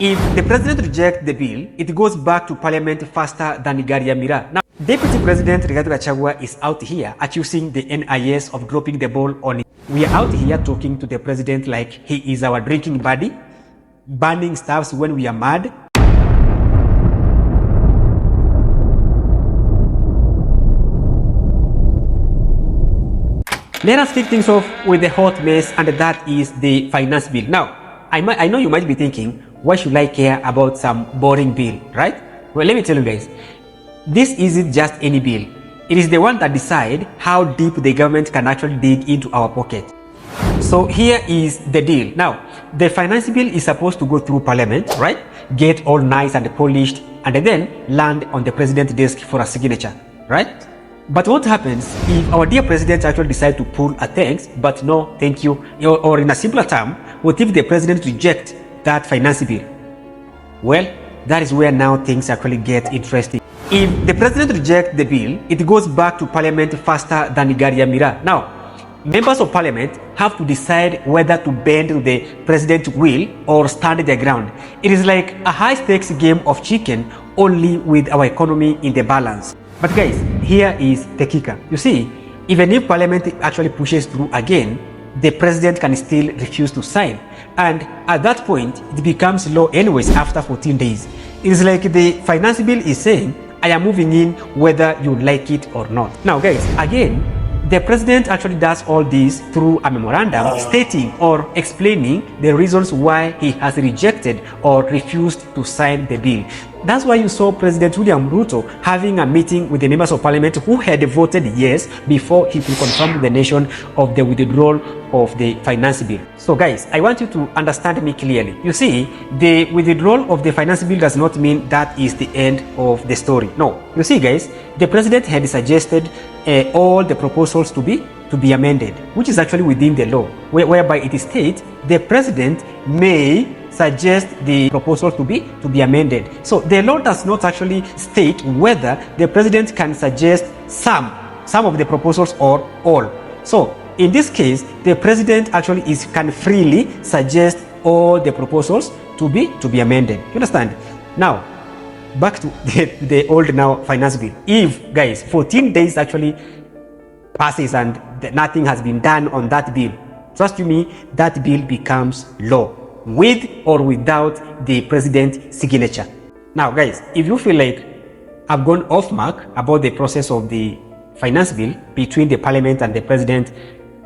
If the president rejects the bill, it goes back to parliament faster than Gari Mira. Now, Deputy President Gachagua is out here accusing the NIS of dropping the ball on it. We are out here talking to the president like he is our drinking buddy, banning stuffs when we are mad. Let us kick things off with the hot mess, and that is the finance bill. Now, I know you might be thinking, why should I care about some boring bill, right? Well, let me tell you guys, this isn't just any bill. It is the one that decides how deep the government can actually dig into our pocket. So here is the deal. Now, the finance bill is supposed to go through parliament, right? Get all nice and polished, and then land on the president's desk for a signature, right? But what happens if our dear president actually decides to pull a thanks, but no thank you, or in a simpler term, what if the president rejects that finance bill? Well, that is where now things actually get interesting. If the president rejects the bill, it goes back to parliament faster than Gari Mira. Now, members of parliament have to decide whether to bend to the president's will or stand their ground. It is like a high-stakes game of chicken, only with our economy in the balance. But guys, here is the kicker. You see, even if parliament actually pushes through again, the president can still refuse to sign. And at that point, it becomes law anyways after 14 days. It is like the finance bill is saying, I am moving in whether you like it or not. Now guys, again, the president actually does all this through a memorandum stating or explaining the reasons why he has rejected or refused to sign the bill. That's why you saw President William Ruto having a meeting with the members of parliament who had voted yes before he could confirm to the nation of the withdrawal of the finance bill. So guys, I want you to understand me clearly. You see, the withdrawal of the finance bill does not mean that is the end of the story. No. You see guys, the president had suggested all the proposals to be amended, which is actually within the law, whereby it states the president may suggest the proposals to be amended. So the law does not actually state whether the president can suggest some of the proposals or all. So in this case, the president actually can freely suggest all the proposals to be amended. You understand? Now, back to the old now finance bill. If guys, 14 days actually passes and nothing has been done on that bill, trust you me, that bill becomes law, with or without the president's signature. Now guys, if you feel like I've gone off mark about the process of the finance bill between the parliament and the president,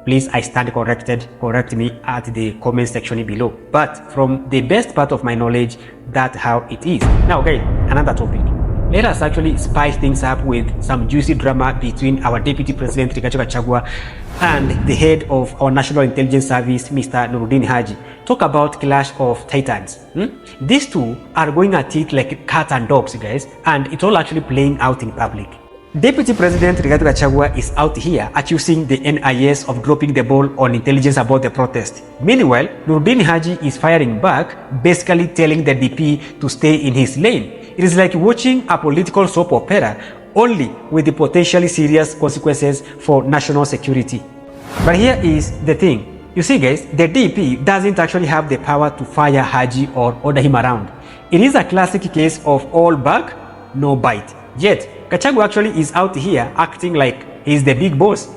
please, I stand corrected. Correct me at the comment section below. But from the best part of my knowledge, that's how it is. Now guys, another topic. Let us actually spice things up with some juicy drama between our Deputy President Gachagua and the head of our National Intelligence Service, Mr. Nuruddin Haji. Talk about clash of titans. These two are going at it like cat and dogs, guys, and it's all actually playing out in public. Deputy President Gachagua is out here accusing the NIS of dropping the ball on intelligence about the protest. Meanwhile, Nuruddin Haji is firing back, basically telling the DP to stay in his lane. It is like watching a political soap opera, only with the potentially serious consequences for national security. But here is the thing. You see guys, the DP doesn't actually have the power to fire Haji or order him around. It is a classic case of all bark, no bite. Yet, Gachagua actually is out here acting like he's the big boss.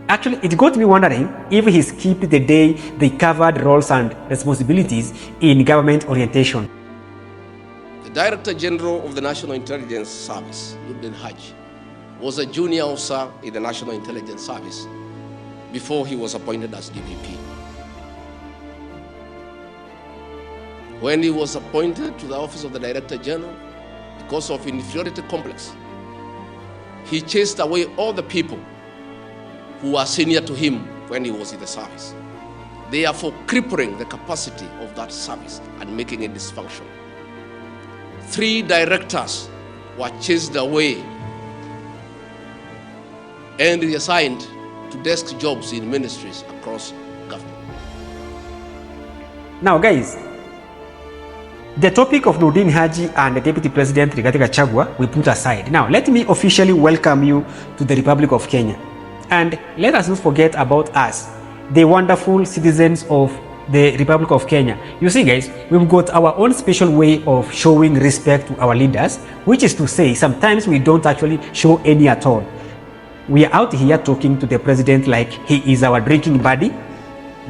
Actually, it got me wondering if he skipped the day they covered roles and responsibilities in government orientation. The Director General of the National Intelligence Service, Nuruddin Haji, was a junior officer in the National Intelligence Service before he was appointed as DVP. When he was appointed to the office of the Director General, because of inferiority complex, he chased away all the people who were senior to him when he was in the service, therefore crippling the capacity of that service and making it dysfunctional. 3 directors were chased away and reassigned to desk jobs in ministries across government. Now guys, the topic of Nuruddin Haji and the Deputy President Rigathi Gachagua we put aside. Now let me officially welcome you to the Republic of Kenya. And let us not forget about us, the wonderful citizens of the Republic of Kenya. You see, guys, we've got our own special way of showing respect to our leaders, which is to say, sometimes we don't actually show any at all. We are out here talking to the president like he is our drinking buddy,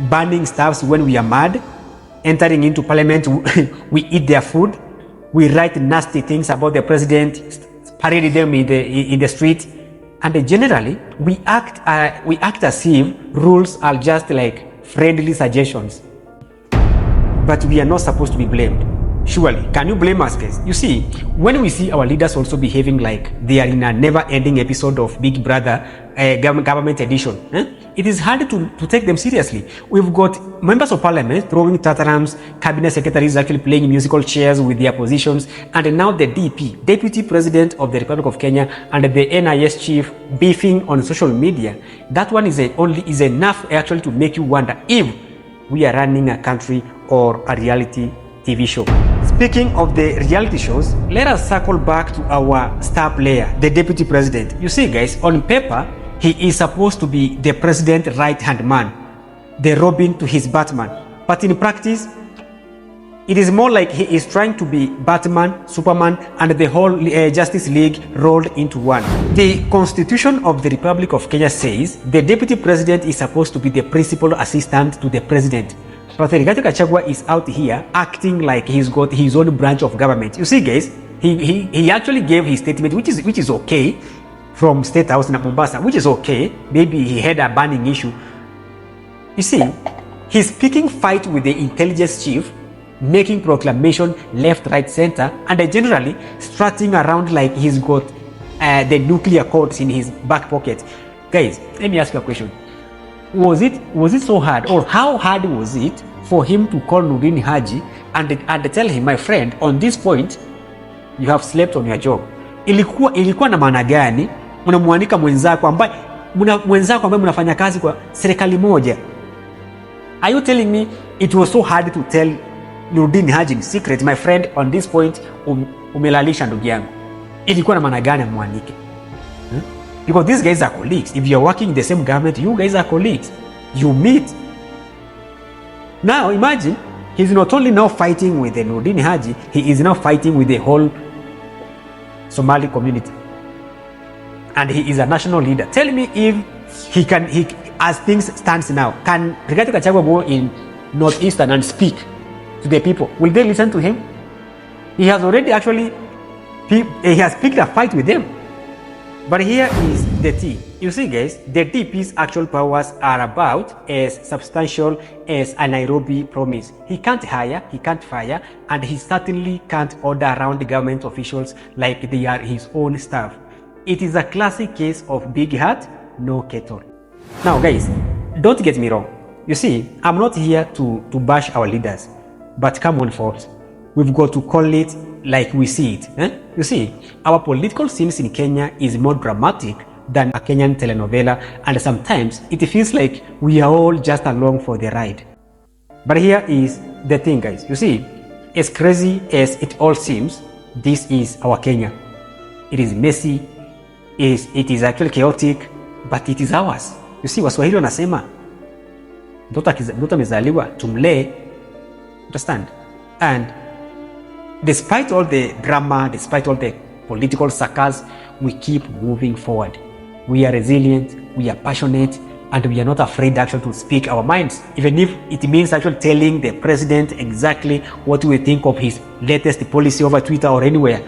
banning stuffs when we are mad, entering into parliament, we eat their food, we write nasty things about the president, parade them in the street, and generally we act as if rules are just like friendly suggestions. But we are not supposed to be blamed. Surely, can you blame us, guys? You see, when we see our leaders also behaving like they are in a never-ending episode of Big Brother government edition, it is hard to take them seriously. We've got members of parliament throwing tantrums, cabinet secretaries actually playing musical chairs with their positions, and now the DP, Deputy President of the Republic of Kenya, and the NIS chief beefing on social media. That one is enough actually to make you wonder if we are running a country or a reality TV show. Speaking of the reality shows, let us circle back to our star player, the Deputy President. You see, guys, on paper, he is supposed to be the president's right-hand man, the Robin to his Batman. But in practice, it is more like he is trying to be Batman, Superman, and the whole Justice League rolled into one. The Constitution of the Republic of Kenya says the Deputy President is supposed to be the principal assistant to the President. But Gachagua is out here acting like he's got his own branch of government. You see, guys, he actually gave his statement, which is okay, from State House in Mombasa, which is okay. Maybe he had a burning issue. You see, he's picking fight with the intelligence chief, making proclamation left, right, center, and generally strutting around like he's got the nuclear codes in his back pocket. Guys, let me ask you a question. Was it so hard, or how hard was it for him to call Nurdin Haji and tell him, my friend, on this point you have slept on your job? Ilikuwa na maana gani unamwanika mwenzako ambaye mnafanya kazi kwa serikali moja? Are you telling me it was so hard to tell Nurdin Haji in secret, my friend, on this point umelalisha ndugu yangu? Ilikuwa na maana gani amwanike? Because these guys are colleagues. If you're working in the same government, you guys are colleagues. You meet. Now imagine, he's not only now fighting with the Nurdin Haji, he is now fighting with the whole Somali community. And he is a national leader. Tell me if as things stands now, can Rigathi Gachagua go in Northeastern and speak to the people? Will they listen to him? He has already actually, he has picked a fight with them. But here is the thing. You see, guys, the DP's actual powers are about as substantial as a Nairobi promise. He can't hire, he can't fire, and he certainly can't order around the government officials like they are his own staff. It is a classic case of big heart, no kettle. Now, guys, don't get me wrong. You see, I'm not here to bash our leaders, but come on, folks. We've got to call it like we see it. You see, our political scenes in Kenya is more dramatic than a Kenyan telenovela, and sometimes it feels like we are all just along for the ride. But here is the thing, guys. You see, as crazy as it all seems, this is our Kenya. It is messy, it is actually chaotic, but it is ours. You see, Waswahili wanasema mtoto amezaliwa tumlee. Understand? And despite all the drama, despite all the political circus, we keep moving forward. We are resilient, we are passionate, and we are not afraid actually to speak our minds, even if it means actually telling the president exactly what we think of his latest policy over Twitter or anywhere.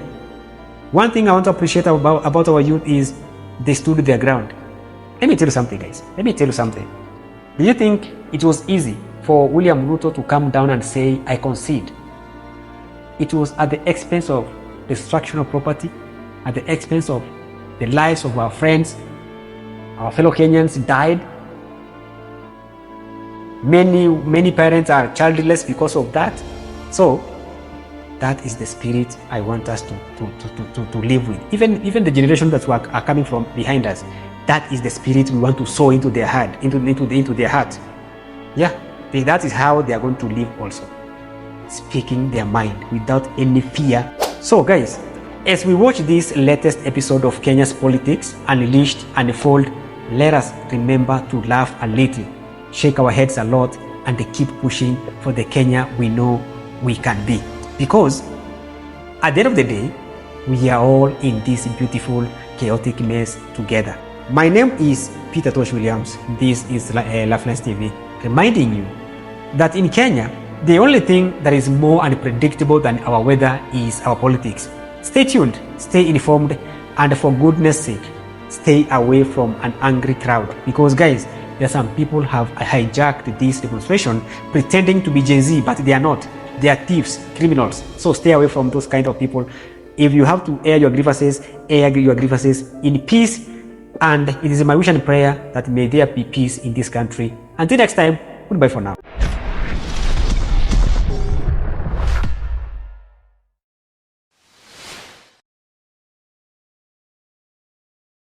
One thing I want to appreciate about our youth is they stood their ground. Let me tell you something, guys. Let me tell you something. Do you think it was easy for William Ruto to come down and say, I concede? It was at the expense of destruction of property, at the expense of the lives of our friends. Our fellow Kenyans died. Many parents are childless because of that. So that is the spirit I want us to live with. Even the generation that are coming from behind us, that is the spirit we want to sow into their heart, into their heart. Yeah, that is how they are going to live also, speaking their mind without any fear. So guys, as we watch this latest episode of Kenya's politics unleashed and unfold, let us remember to laugh a little, shake our heads a lot, and keep pushing for the Kenya we know we can be. Because at the end of the day, we are all in this beautiful, chaotic mess together. My name is Peter Tosh Williams. This is Lifelines TV, reminding you that in Kenya, the only thing that is more unpredictable than our weather is our politics. Stay tuned, stay informed, and for goodness sake, stay away from an angry crowd. Because guys, there are some people have hijacked this demonstration pretending to be Gen Z, but they are not. They are thieves, criminals. So stay away from those kind of people. If you have to air your grievances in peace. And it is my wish and prayer that may there be peace in this country. Until next time, goodbye for now.